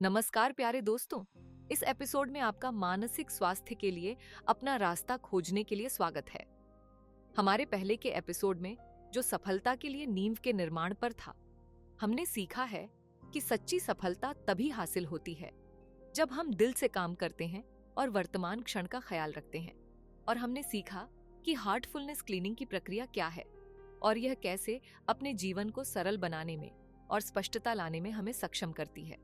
नमस्कार प्यारे दोस्तों। इस एपिसोड में आपका मानसिक स्वास्थ्य के लिए अपना रास्ता खोजने के लिए स्वागत है। हमारे पहले के एपिसोड में जो सफलता के लिए नींव के निर्माण पर था, हमने सीखा है कि सच्ची सफलता तभी हासिल होती है जब हम दिल से काम करते हैं और वर्तमान क्षण का ख्याल रखते हैं। और हमने सीखा कि हार्टफुलनेस क्लीनिंग की प्रक्रिया क्या है और यह कैसे अपने जीवन को सरल बनाने में और स्पष्टता लाने में हमें सक्षम करती है।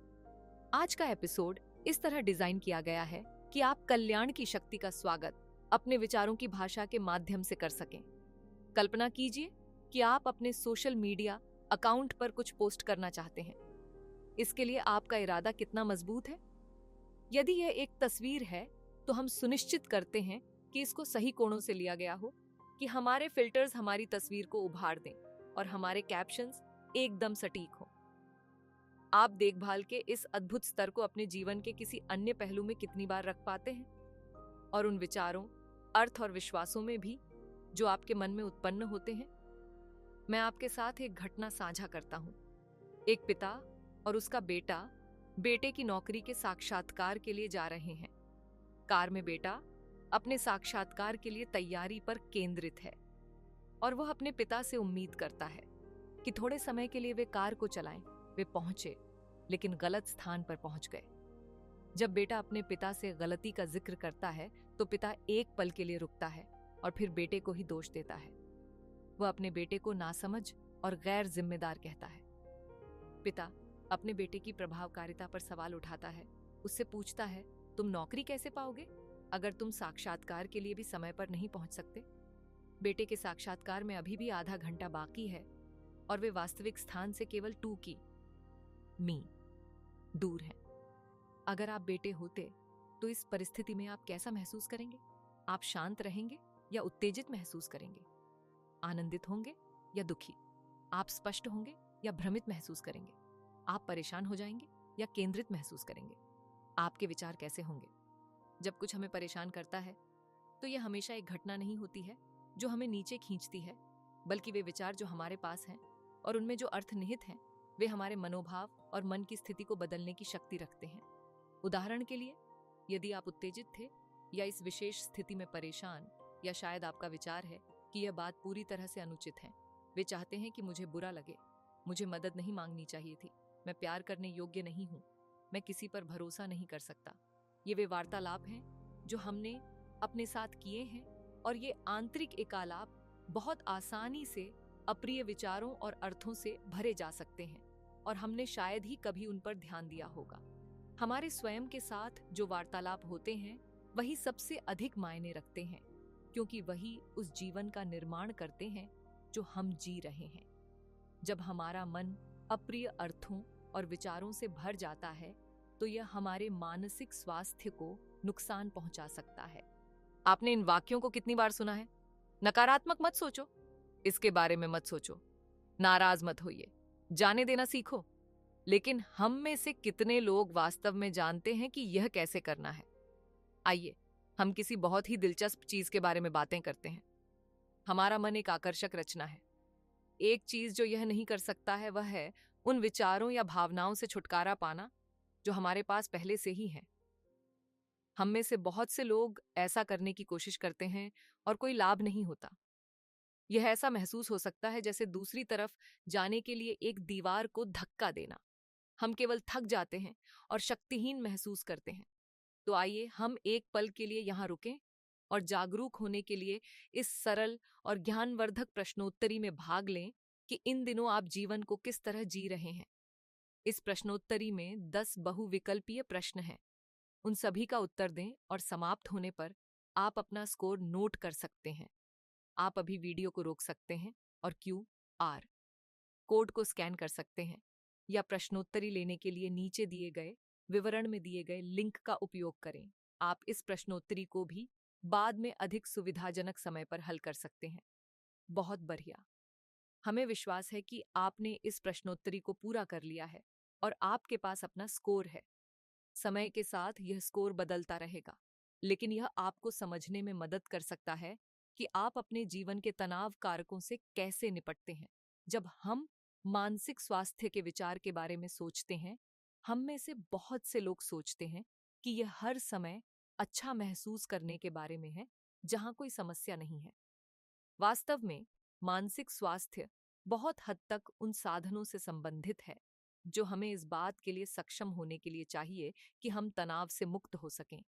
आज का एपिसोड इस तरह डिजाइन किया गया है कि आप कल्याण की शक्ति का स्वागत अपने विचारों की भाषा के माध्यम से कर सकें। कल्पना कीजिए कि आप अपने सोशल मीडिया अकाउंट पर कुछ पोस्ट करना चाहते हैं। इसके लिए आपका इरादा कितना मजबूत है? यदि यह एक तस्वीर है तो हम सुनिश्चित करते हैं कि इसको सही कोणों से लिया गया हो, कि हमारे फिल्टर्स हमारी तस्वीर को उभार दें और हमारे कैप्शंस एकदम सटीक हों। आप देखभाल के इस अद्भुत स्तर को अपने जीवन के किसी अन्य पहलू में कितनी बार रख पाते हैं? और उन विचारों, अर्थ और विश्वासों में भी जो आपके मन में उत्पन्न होते हैं। मैं आपके साथ एक घटना साझा करता हूं। एक पिता और उसका बेटे की नौकरी के साक्षात्कार के लिए जा रहे हैं। कार में बेटा अपने साक्षात्कार के लिए तैयारी पर केंद्रित है और वह अपने पिता से उम्मीद करता है कि थोड़े समय के लिए वे कार को चलाएं। वे पहुंचे, लेकिन गलत स्थान पर पहुंच गए। जब बेटा अपने पिता से गलती का जिक्र करता है तो पिता एक पल के लिए रुकता है और फिर बेटे को ही दोष देता है। वह अपने बेटे को नासमझ और गैर जिम्मेदार कहता है। पिता अपने बेटे की प्रभावकारिता पर सवाल उठाता है। उससे पूछता है, तुम नौकरी कैसे पाओगे अगर तुम साक्षात्कार के लिए भी समय पर नहीं पहुंच सकते? बेटे के साक्षात्कार में अभी भी आधा घंटा बाकी है और वे वास्तविक स्थान से केवल 2 की मी दूर हैं। अगर आप बेटे होते तो इस परिस्थिति में आप कैसा महसूस करेंगे? आप शांत रहेंगे या उत्तेजित महसूस करेंगे? आनंदित होंगे या दुखी? आप स्पष्ट होंगे या भ्रमित महसूस करेंगे? आप परेशान हो जाएंगे या केंद्रित महसूस करेंगे? आपके विचार कैसे होंगे? जब कुछ हमें परेशान करता है तो यह हमेशा एक घटना नहीं होती है जो हमें नीचे खींचती है, बल्कि वे विचार जो हमारे पास हैं और उनमें जो अर्थ निहित हैं, वे हमारे मनोभाव और मन की स्थिति को बदलने की शक्ति रखते हैं। उदाहरण के लिए, यदि आप उत्तेजित थे या इस विशेष स्थिति में परेशान, या शायद आपका विचार है कि यह बात पूरी तरह से अनुचित है, वे चाहते हैं कि मुझे बुरा लगे, मुझे मदद नहीं मांगनी चाहिए थी, मैं प्यार करने योग्य नहीं हूँ, मैं किसी पर भरोसा नहीं कर सकता। ये वे वार्तालाप हैं जो हमने अपने साथ किए हैं, और ये आंतरिक एकालाप बहुत आसानी से अप्रिय विचारों और अर्थों से भरे जा सकते हैं और हमने शायद ही कभी उन पर ध्यान दिया होगा। हमारे स्वयं के साथ जो वार्तालाप होते हैं वही सबसे अधिक मायने रखते हैं, क्योंकि वही उस जीवन का निर्माण करते हैं जो हम जी रहे हैं। जब हमारा मन अप्रिय अर्थों और विचारों से भर जाता है तो यह हमारे मानसिक स्वास्थ्य को नुकसान पहुंचा सकता है। आपने इन वाक्यों को कितनी बार सुना है? नकारात्मक मत सोचो, इसके बारे में मत सोचो, नाराज मत होइए, जाने देना सीखो। लेकिन हम में से कितने लोग वास्तव में जानते हैं कि यह कैसे करना है? आइए हम किसी बहुत ही दिलचस्प चीज के बारे में बातें करते हैं। हमारा मन एक आकर्षक रचना है। एक चीज जो यह नहीं कर सकता है वह है उन विचारों या भावनाओं से छुटकारा पाना जो हमारे पास पहले से ही हैं। हम में से बहुत से लोग ऐसा करने की कोशिश करते हैं और कोई लाभ नहीं होता। यह ऐसा महसूस हो सकता है जैसे दूसरी तरफ जाने के लिए एक दीवार को धक्का देना। हम केवल थक जाते हैं और शक्तिहीन महसूस करते हैं। तो आइए हम एक पल के लिए यहाँ रुकें और जागरूक होने के लिए इस सरल और ज्ञानवर्धक प्रश्नोत्तरी में भाग लें कि इन दिनों आप जीवन को किस तरह जी रहे हैं। इस प्रश्नोत्तरी में 10 बहुविकल्पीय प्रश्न हैं। उन सभी का उत्तर दें और समाप्त होने पर आप अपना स्कोर नोट कर सकते हैं। आप अभी वीडियो को रोक सकते हैं और QR कोड को स्कैन कर सकते हैं, या प्रश्नोत्तरी लेने के लिए नीचे दिए गए विवरण में दिए गए लिंक का उपयोग करें। आप इस प्रश्नोत्तरी को भी बाद में अधिक सुविधाजनक समय पर हल कर सकते हैं। बहुत बढ़िया। हमें विश्वास है कि आपने इस प्रश्नोत्तरी को पूरा कर लिया है और आपके पास अपना स्कोर है। समय के साथ यह स्कोर बदलता रहेगा, लेकिन यह आपको समझने में मदद कर सकता है कि आप अपने जीवन के तनाव कारकों से कैसे निपटते हैं। जब हम मानसिक स्वास्थ्य के विचार के बारे में सोचते हैं, हम में से बहुत से लोग सोचते हैं कि यह हर समय अच्छा महसूस करने के बारे में है, जहां कोई समस्या नहीं है। वास्तव में मानसिक स्वास्थ्य बहुत हद तक उन साधनों से संबंधित है जो हमें इस बात के लिए सक्षम होने के लिए चाहिए कि हम तनाव से मुक्त हो सकें,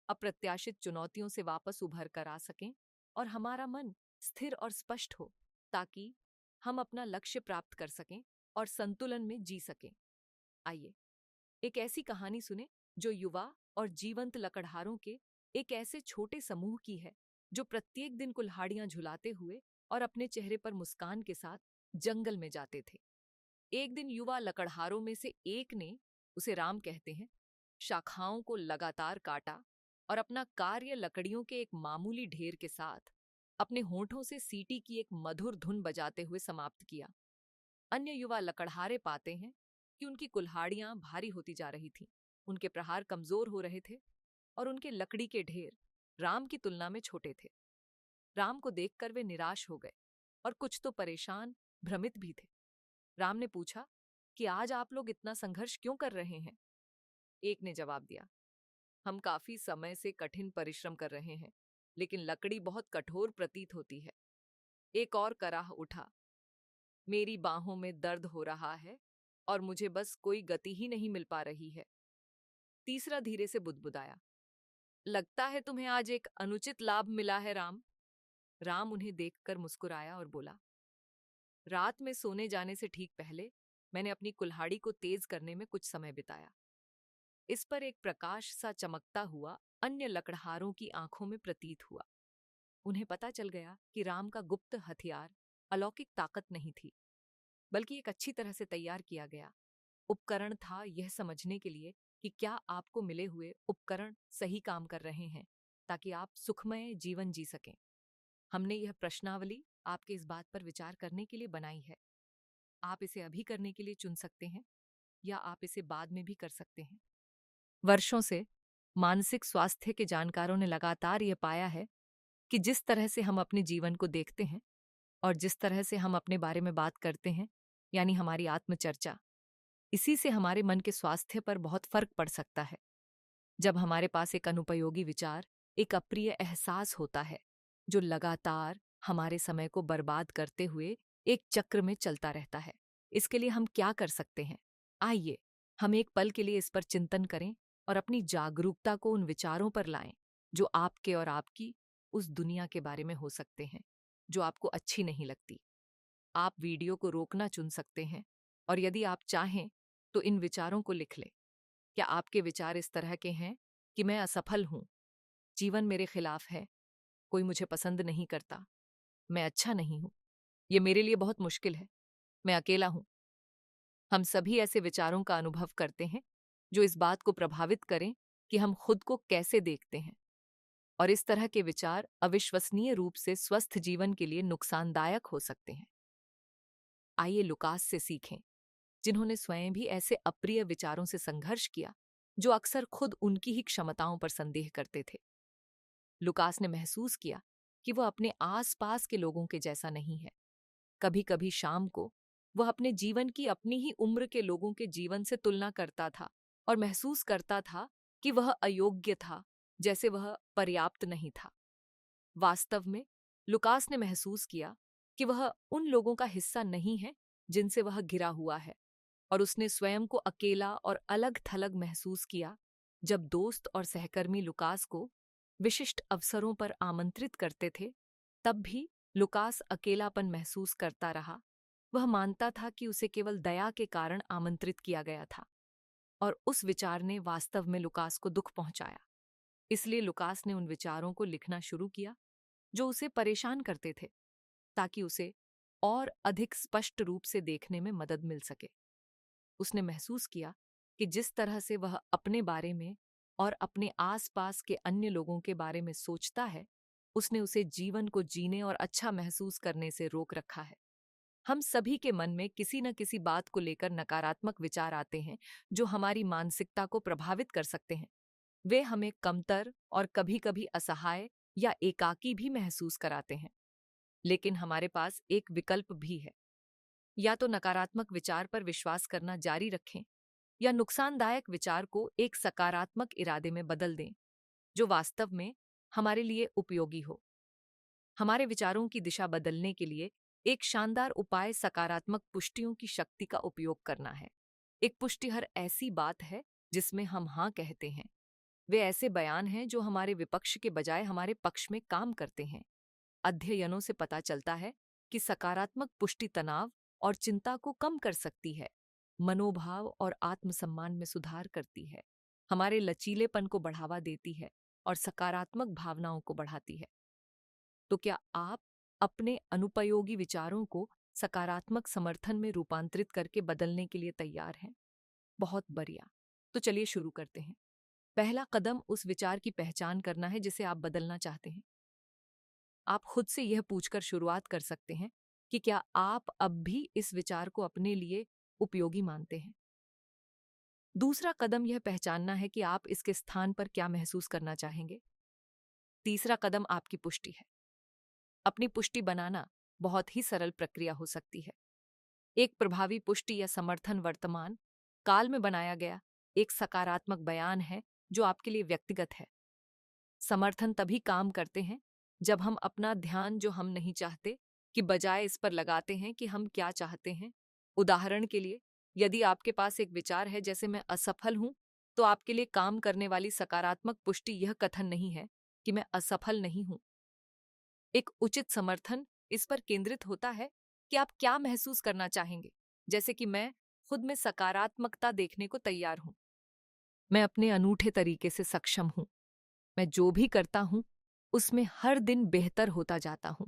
अप्रत्याशित चुनौतियों से वापस उभर कर आ सकें और हमारा मन स्थिर और स्पष्ट हो, ताकि हम अपना लक्ष्य प्राप्त कर सकें और संतुलन में जी सकें। आइए एक ऐसी कहानी सुने जो युवा और जीवंत लकड़हारों के एक ऐसे छोटे समूह की है जो प्रत्येक दिन कुल्हाड़ियां झुलाते हुए और अपने चेहरे पर मुस्कान के साथ जंगल में जाते थे। एक दिन युवा लकड़हारों में से एक ने, उसे राम कहते हैं, शाखाओं को लगातार काटा और अपना कार्य लकड़ियों के एक मामूली ढेर के साथ अपने होठों से सीटी की एक मधुर धुन बजाते हुए समाप्त किया। अन्य युवा लकड़हारे पाते हैं कि उनकी कुल्हाड़ियां भारी होती जा रही थीं, उनके प्रहार कमजोर हो रहे थे और उनके लकड़ी के ढेर राम की तुलना में छोटे थे। राम को देखकर वे निराश हो गए और कुछ तो परेशान, भ्रमित भी थे। राम ने पूछा कि आज आप लोग इतना संघर्ष क्यों कर रहे हैं? एक ने जवाब दिया, हम काफी समय से कठिन परिश्रम कर रहे हैं, लेकिन लकड़ी बहुत कठोर प्रतीत होती है। एक और कराह उठा, मेरी बाहों में दर्द हो रहा है और मुझे बस कोई गति ही नहीं मिल पा रही है। तीसरा धीरे से बुदबुदाया, लगता है तुम्हें आज एक अनुचित लाभ मिला है राम। राम उन्हें देखकर मुस्कुराया और बोला, रात में सोने जाने से ठीक पहले मैंने अपनी कुल्हाड़ी को तेज करने में कुछ समय बिताया। इस पर एक प्रकाश सा चमकता हुआ अन्य लकड़हारों की आंखों में प्रतीत हुआ। उन्हें पता चल गया कि राम का गुप्त हथियार अलौकिक ताकत नहीं थी, बल्कि एक अच्छी तरह से तैयार किया गया उपकरण था, यह समझने के लिए कि क्या आपको मिले हुए उपकरण सही काम कर रहे हैं ताकि आप सुखमय जीवन जी सकें। हमने यह प्रश्नावली आपके इस बात पर विचार करने के लिए बनाई है। आप इसे अभी करने के लिए चुन सकते हैं या आप इसे बाद में भी कर सकते हैं। वर्षों से मानसिक स्वास्थ्य के जानकारों ने लगातार यह पाया है कि जिस तरह से हम अपने जीवन को देखते हैं और जिस तरह से हम अपने बारे में बात करते हैं, यानी हमारी आत्मचर्चा, इसी से हमारे मन के स्वास्थ्य पर बहुत फर्क पड़ सकता है। जब हमारे पास एक अनुपयोगी विचार, एक अप्रिय एहसास होता है जो लगातार हमारे समय को बर्बाद करते हुए एक चक्र में चलता रहता है, इसके लिए हम क्या कर सकते हैं? आइए हम एक पल के लिए इस पर चिंतन करें और अपनी जागरूकता को उन विचारों पर लाएं जो आपके और आपकी उस दुनिया के बारे में हो सकते हैं जो आपको अच्छी नहीं लगती। आप वीडियो को रोकना चुन सकते हैं और यदि आप चाहें तो इन विचारों को लिख लें। क्या आपके विचार इस तरह के हैं कि मैं असफल हूं, जीवन मेरे खिलाफ है, कोई मुझे पसंद नहीं करता, मैं अच्छा नहीं हूं, ये मेरे लिए बहुत मुश्किल है, मैं अकेला हूं? हम सभी ऐसे विचारों का अनुभव करते हैं जो इस बात को प्रभावित करें कि हम खुद को कैसे देखते हैं, और इस तरह के विचार अविश्वसनीय रूप से स्वस्थ जीवन के लिए नुकसानदायक हो सकते हैं। आइए लुकास से सीखें, जिन्होंने स्वयं भी ऐसे अप्रिय विचारों से संघर्ष किया जो अक्सर खुद उनकी ही क्षमताओं पर संदेह करते थे। लुकास ने महसूस किया कि वह अपने आस-पास के लोगों के जैसा नहीं है। कभी-कभी शाम को वह अपने जीवन की अपनी ही उम्र के लोगों के जीवन से तुलना करता था और महसूस करता था कि वह अयोग्य था, जैसे वह पर्याप्त नहीं था। वास्तव में लुकास ने महसूस किया कि वह उन लोगों का हिस्सा नहीं है जिनसे वह घिरा हुआ है, और उसने स्वयं को अकेला और अलग-थलग महसूस किया जब दोस्त और सहकर्मी लुकास को विशिष्ट अवसरों पर आमंत्रित करते थे। तब भी लुकास अकेलापन महसूस करता रहा। वह मानता था कि उसे केवल दया के कारण आमंत्रित किया गया था, और उस विचार ने वास्तव में लुकास को दुख पहुंचाया। इसलिए लुकास ने उन विचारों को लिखना शुरू किया जो उसे परेशान करते थे, ताकि उसे और अधिक स्पष्ट रूप से देखने में मदद मिल सके। उसने महसूस किया कि जिस तरह से वह अपने बारे में और अपने आसपास के अन्य लोगों के बारे में सोचता है, उसने उसे जीवन को जीने और अच्छा महसूस करने से रोक रखा है। हम सभी के मन में किसी न किसी बात को लेकर नकारात्मक विचार आते हैं जो हमारी मानसिकता को प्रभावित कर सकते हैं। वे हमें कमतर और कभी-कभी असहाय या एकाकी भी महसूस कराते हैं। लेकिन हमारे पास एक विकल्प भी है। या तो नकारात्मक विचार पर विश्वास करना जारी रखें या नुकसानदायक विचार को एक सकारात्मक इरादे में बदल दें जो वास्तव में हमारे लिए उपयोगी हो। हमारे विचारों की दिशा बदलने के लिए एक शानदार उपाय सकारात्मक पुष्टियों की शक्ति का उपयोग करना है। एक पुष्टि हर ऐसी बात है जिसमें हम हाँ कहते हैं। वे ऐसे बयान हैं जो हमारे विपक्ष के बजाय हमारे पक्ष में काम करते हैं। अध्ययनों से पता चलता है कि सकारात्मक पुष्टि तनाव और चिंता को कम कर सकती है, मनोभाव और आत्मसम्मान में सुधार करती है, हमारे लचीलेपन को बढ़ावा देती है और सकारात्मक भावनाओं को बढ़ाती है। तो क्या आप अपने अनुपयोगी विचारों को सकारात्मक समर्थन में रूपांतरित करके बदलने के लिए तैयार हैं? बहुत बढ़िया। तो चलिए शुरू करते हैं। पहला कदम उस विचार की पहचान करना है जिसे आप बदलना चाहते हैं। आप खुद से यह पूछकर शुरुआत कर सकते हैं कि क्या आप अब भी इस विचार को अपने लिए उपयोगी मानते हैं। दूसरा कदम यह पहचानना है कि आप इसके स्थान पर क्या महसूस करना चाहेंगे। तीसरा कदम आपकी पुष्टि है। अपनी पुष्टि बनाना बहुत ही सरल प्रक्रिया हो सकती है। एक प्रभावी पुष्टि या समर्थन वर्तमान काल में बनाया गया एक सकारात्मक बयान है जो आपके लिए व्यक्तिगत है। समर्थन तभी काम करते हैं जब हम अपना ध्यान जो हम नहीं चाहते कि बजाय इस पर लगाते हैं कि हम क्या चाहते हैं। उदाहरण के लिए, यदि आपके पास एक विचार है जैसे मैं असफल हूं, तो आपके लिए काम करने वाली सकारात्मक पुष्टि यह कथन नहीं है कि मैं असफल नहीं हूं। एक उचित समर्थन इस पर केंद्रित होता है कि आप क्या महसूस करना चाहेंगे, जैसे कि मैं खुद में सकारात्मकता देखने को तैयार हूं, मैं अपने अनूठे तरीके से सक्षम हूं, मैं जो भी करता हूं उसमें हर दिन बेहतर होता जाता हूं।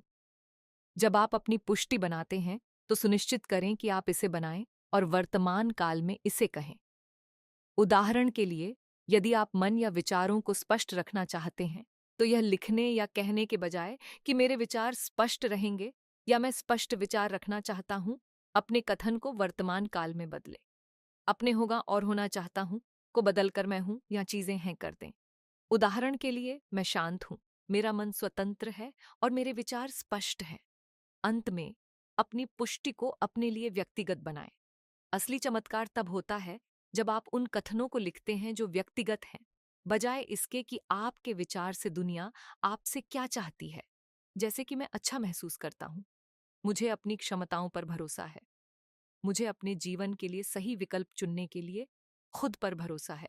जब आप अपनी पुष्टि बनाते हैं तो सुनिश्चित करें कि आप इसे बनाएं और वर्तमान काल में इसे कहें। उदाहरण के लिए, यदि आप मन या विचारों को स्पष्ट रखना चाहते हैं तो यह लिखने या कहने के बजाय कि मेरे विचार स्पष्ट रहेंगे या मैं स्पष्ट विचार रखना चाहता हूं, अपने कथन को वर्तमान काल में बदलें। अपने होगा और होना चाहता हूं को बदलकर मैं हूं या चीजें हैं कर दें। उदाहरण के लिए, मैं शांत हूं, मेरा मन स्वतंत्र है और मेरे विचार स्पष्ट हैं। अंत में अपनी पुष्टि को अपने लिए व्यक्तिगत बनाएं। असली चमत्कार तब होता है जब आप उन कथनों को लिखते हैं जो व्यक्तिगत हैं, बजाय इसके कि आपके विचार से दुनिया आपसे क्या चाहती है। जैसे कि मैं अच्छा महसूस करता हूं, मुझे अपनी क्षमताओं पर भरोसा है, मुझे अपने जीवन के लिए सही विकल्प चुनने के लिए खुद पर भरोसा है,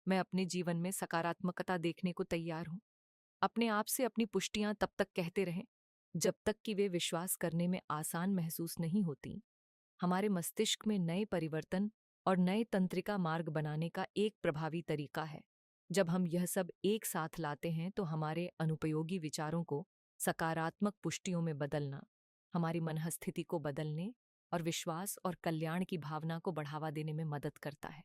मैं अपने जीवन में सकारात्मकता देखने को तैयार हूं। अपने आप से अपनी पुष्टियां तब तक कहते रहें जब तक कि वे विश्वास करने में आसान महसूस नहीं होती। हमारे मस्तिष्क में नए परिवर्तन और नए तंत्रिका मार्ग बनाने का एक प्रभावी तरीका है। जब हम यह सब एक साथ लाते हैं तो हमारे अनुपयोगी विचारों को सकारात्मक पुष्टियों में बदलना हमारी मनःस्थिति को बदलने और विश्वास और कल्याण की भावना को बढ़ावा देने में मदद करता है।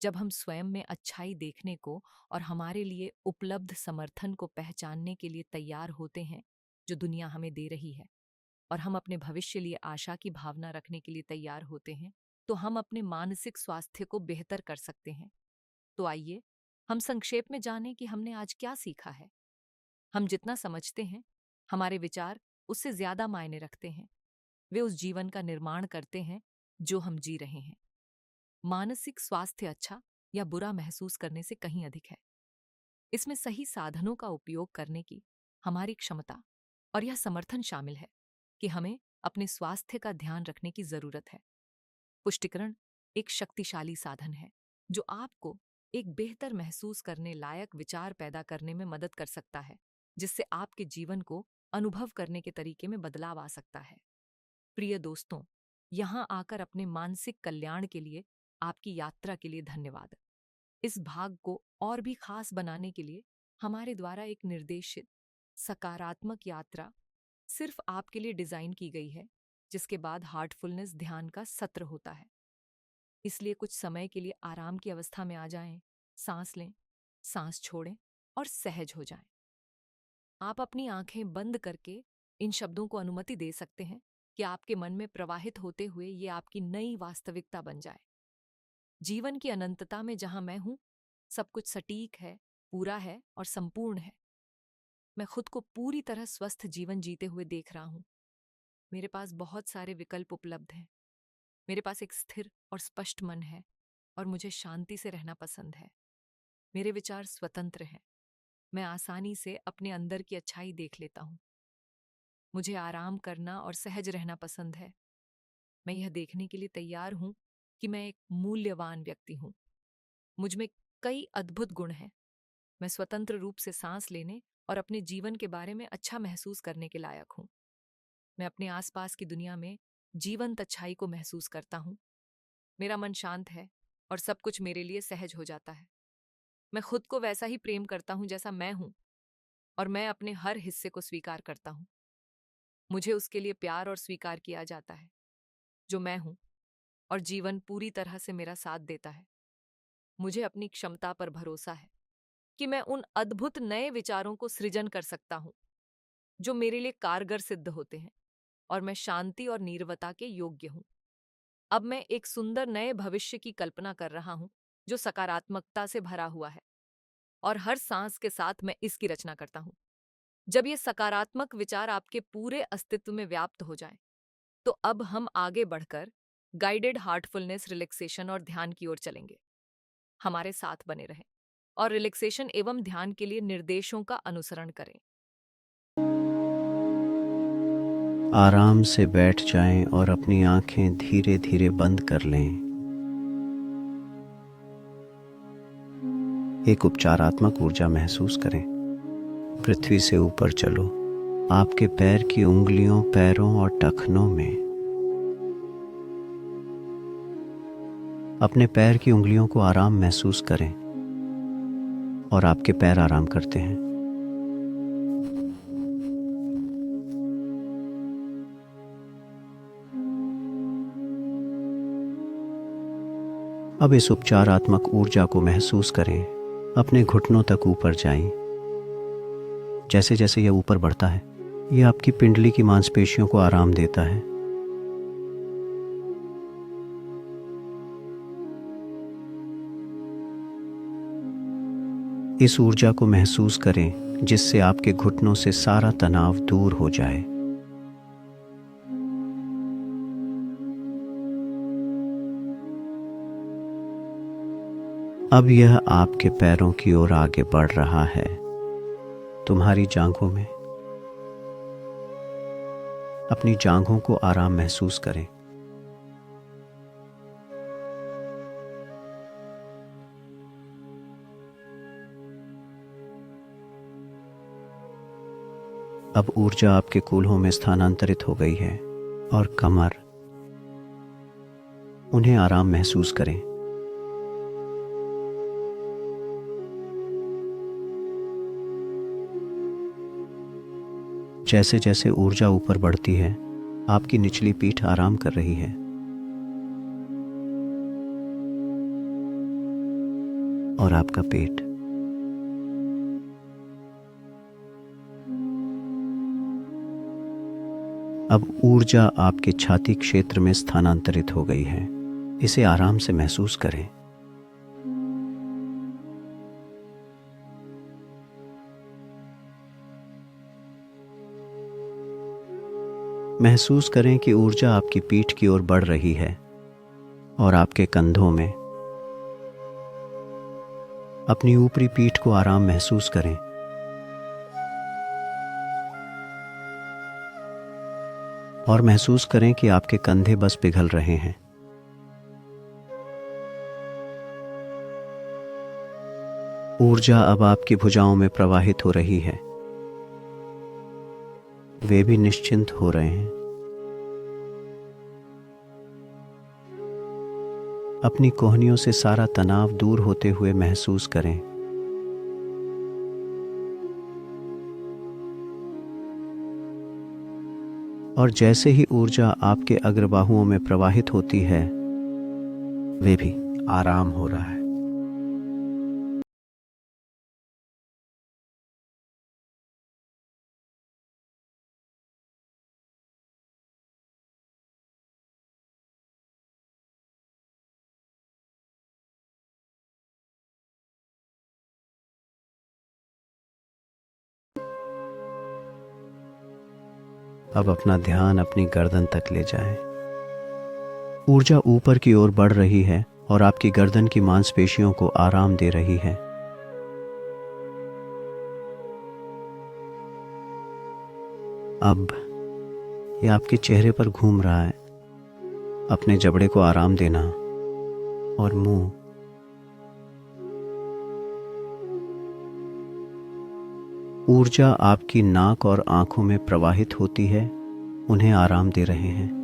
जब हम स्वयं में अच्छाई देखने को और हमारे लिए उपलब्ध समर्थन को पहचानने के लिए तैयार होते हैं जो दुनिया हमें दे रही है, और हम अपने भविष्य लिए आशा की भावना रखने के लिए तैयार होते हैं, तो हम अपने मानसिक स्वास्थ्य को बेहतर कर सकते हैं। तो आइए हम संक्षेप में जानें कि हमने आज क्या सीखा है। हम जितना समझते हैं, हमारे विचार उससे ज्यादा मायने रखते हैं। वे उस जीवन का निर्माण करते हैं जो हम जी रहे हैं। मानसिक स्वास्थ्य अच्छा या बुरा महसूस करने से कहीं अधिक है। इसमें सही साधनों का उपयोग करने की हमारी क्षमता और यह समर्थन शामिल है कि हमें अपने स्वास्थ्य का ध्यान रखने की जरूरत है। पुष्टिकरण एक शक्तिशाली साधन है जो आपको एक बेहतर महसूस करने लायक विचार पैदा करने में मदद कर सकता है, जिससे आपके जीवन को अनुभव करने के तरीके में बदलाव आ सकता है। प्रिय दोस्तों, यहाँ आकर अपने मानसिक कल्याण के लिए आपकी यात्रा के लिए धन्यवाद। इस भाग को और भी खास बनाने के लिए हमारे द्वारा एक निर्देशित सकारात्मक यात्रा सिर्फ आपके लिए डिजाइन की गई है, जिसके बाद हार्टफुलनेस ध्यान का सत्र होता है। इसलिए कुछ समय के लिए आराम की अवस्था में आ जाएं, सांस लें, सांस छोड़ें और सहज हो जाएं। आप अपनी आंखें बंद करके इन शब्दों को अनुमति दे सकते हैं कि आपके मन में प्रवाहित होते हुए ये आपकी नई वास्तविकता बन जाए। जीवन की अनंतता में जहां मैं हूं, सब कुछ सटीक है, पूरा है और संपूर्ण है। मैं खुद को पूरी तरह स्वस्थ जीवन जीते हुए देख रहा हूं। मेरे पास बहुत सारे विकल्प उपलब्ध हैं। मेरे पास एक स्थिर और स्पष्ट मन है और मुझे शांति से रहना पसंद है। मेरे विचार स्वतंत्र हैं। मैं आसानी से अपने अंदर की अच्छाई देख लेता हूँ। मुझे आराम करना और सहज रहना पसंद है। मैं यह देखने के लिए तैयार हूँ कि मैं एक मूल्यवान व्यक्ति हूँ। मुझ में कई अद्भुत गुण हैं। मैं स्वतंत्र रूप से सांस लेने और अपने जीवन के बारे में अच्छा महसूस करने के लायक हूँ। मैं अपने आसपास की दुनिया में जीवंत अच्छाई को महसूस करता हूँ। मेरा मन शांत है और सब कुछ मेरे लिए सहज हो जाता है। मैं खुद को वैसा ही प्रेम करता हूँ जैसा मैं हूँ और मैं अपने हर हिस्से को स्वीकार करता हूँ। मुझे उसके लिए प्यार और स्वीकार किया जाता है जो मैं हूँ, और जीवन पूरी तरह से मेरा साथ देता है। मुझे अपनी क्षमता पर भरोसा है कि मैं उन अद्भुत नए विचारों को सृजन कर सकता हूँ जो मेरे लिए कारगर सिद्ध होते हैं, और मैं शांति और नीरवता के योग्य हूँ। अब मैं एक सुंदर नए भविष्य की कल्पना कर रहा हूँ जो सकारात्मकता से भरा हुआ है, और हर सांस के साथ मैं इसकी रचना करता हूँ। जब ये सकारात्मक विचार आपके पूरे अस्तित्व में व्याप्त हो जाएं, तो अब हम आगे बढ़कर गाइडेड हार्टफुलनेस, रिलैक्सेशन और ध्यान की ओर चलेंगे। हमारे साथ बने रहें और रिलैक्सेशन एवं ध्यान के लिए निर्देशों का अनुसरण करें। आराम से बैठ जाएं और अपनी आंखें धीरे धीरे बंद कर लें। एक उपचारात्मक ऊर्जा महसूस करें। पृथ्वी से ऊपर चलो, आपके पैर की उंगलियों, पैरों और टखनों में। अपने पैर की उंगलियों को आराम महसूस करें और आपके पैर आराम करते हैं। अब इस उपचारात्मक ऊर्जा को महसूस करें। अपने घुटनों तक ऊपर जाएं। जैसे जैसे यह ऊपर बढ़ता है, यह आपकी पिंडली की मांसपेशियों को आराम देता है। इस ऊर्जा को महसूस करें जिससे आपके घुटनों से सारा तनाव दूर हो जाए। अब यह आपके पैरों की ओर आगे बढ़ रहा है। तुम्हारी जांघों में। अपनी जांघों को आराम महसूस करें। अब ऊर्जा आपके कूल्हों में स्थानांतरित हो गई है और कमर, उन्हें आराम महसूस करें। जैसे जैसे ऊर्जा ऊपर बढ़ती है, आपकी निचली पीठ आराम कर रही है और आपका पेट। अब ऊर्जा आपके छाती क्षेत्र में स्थानांतरित हो गई है। इसे आराम से महसूस करें। महसूस करें कि ऊर्जा आपकी पीठ की ओर बढ़ रही है और आपके कंधों में। अपनी ऊपरी पीठ को आराम महसूस करें। और महसूस करें कि आपके कंधे बस पिघल रहे हैं। ऊर्जा अब आपकी भुजाओं में प्रवाहित हो रही है। वे भी निश्चिंत हो रहे हैं। अपनी कोहनियों से सारा तनाव दूर होते हुए महसूस करें। और जैसे ही ऊर्जा आपके अग्रबाहुओं में प्रवाहित होती है, वे भी आराम हो रहा है। अब अपना ध्यान अपनी गर्दन तक ले जाएं। ऊर्जा ऊपर की ओर बढ़ रही है और आपकी गर्दन की मांसपेशियों को आराम दे रही है। अब ये आपके चेहरे पर घूम रहा है। अपने जबड़े को आराम देना और मुंह। ऊर्जा आपकी नाक और आंखों में प्रवाहित होती है, उन्हें आराम दे रहे हैं।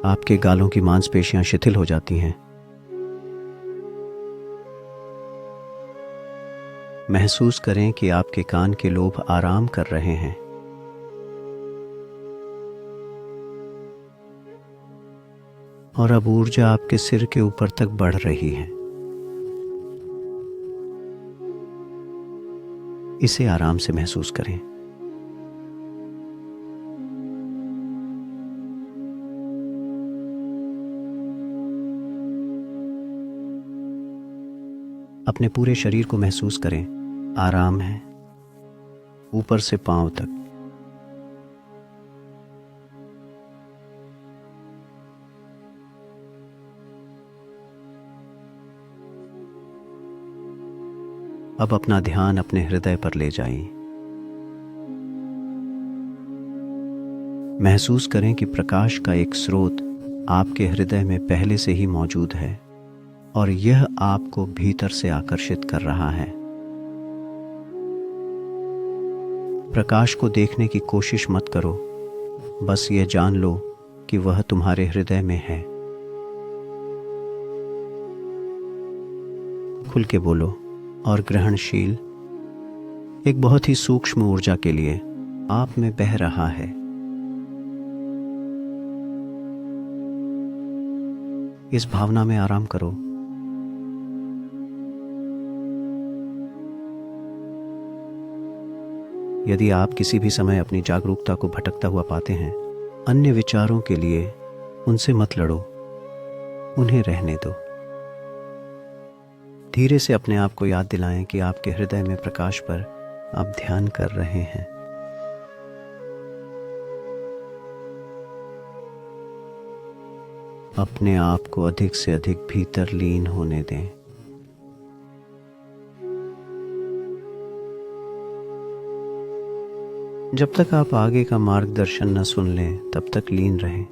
आपके गालों की मांसपेशियां शिथिल हो जाती हैं। महसूस करें कि आपके कान के लोब आराम कर रहे हैं। और अब ऊर्जा आपके सिर के ऊपर तक बढ़ रही है। इसे आराम से महसूस करें। अपने पूरे शरीर को महसूस करें, आराम है, ऊपर से पांव तक। अब अपना ध्यान अपने हृदय पर ले जाइए। महसूस करें कि प्रकाश का एक स्रोत आपके हृदय में पहले से ही मौजूद है और यह आपको भीतर से आकर्षित कर रहा है। प्रकाश को देखने की कोशिश मत करो, बस ये जान लो कि वह तुम्हारे हृदय में है। खुल के बोलो और ग्रहणशील, एक बहुत ही सूक्ष्म ऊर्जा के लिए आप में बह रहा है। इस भावना में आराम करो। यदि आप किसी भी समय अपनी जागरूकता को भटकता हुआ पाते हैं, अन्य विचारों के लिए उनसे मत लड़ो, उन्हें रहने दो। धीरे से अपने आप को याद दिलाएं कि आपके हृदय में प्रकाश पर आप ध्यान कर रहे हैं। अपने आप को अधिक से अधिक भीतर लीन होने दें। जब तक आप आगे का मार्गदर्शन न सुन लें, तब तक लीन रहें।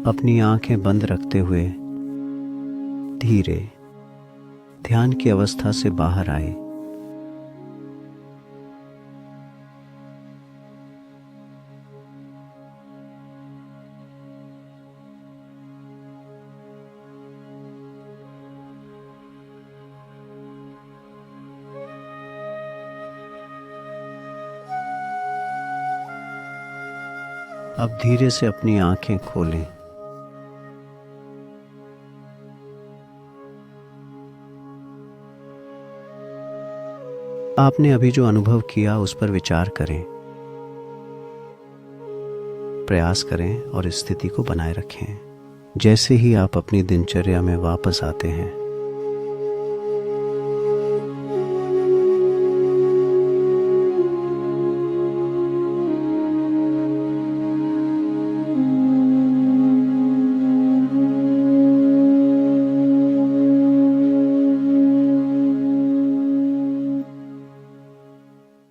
अपनी आंखें बंद रखते हुए धीरे ध्यान की अवस्था से बाहर आए। अब धीरे से अपनी आंखें खोलें। आपने अभी जो अनुभव किया उस पर विचार करें, प्रयास करें और स्थिति को बनाए रखें। जैसे ही आप अपनी दिनचर्या में वापस आते हैं,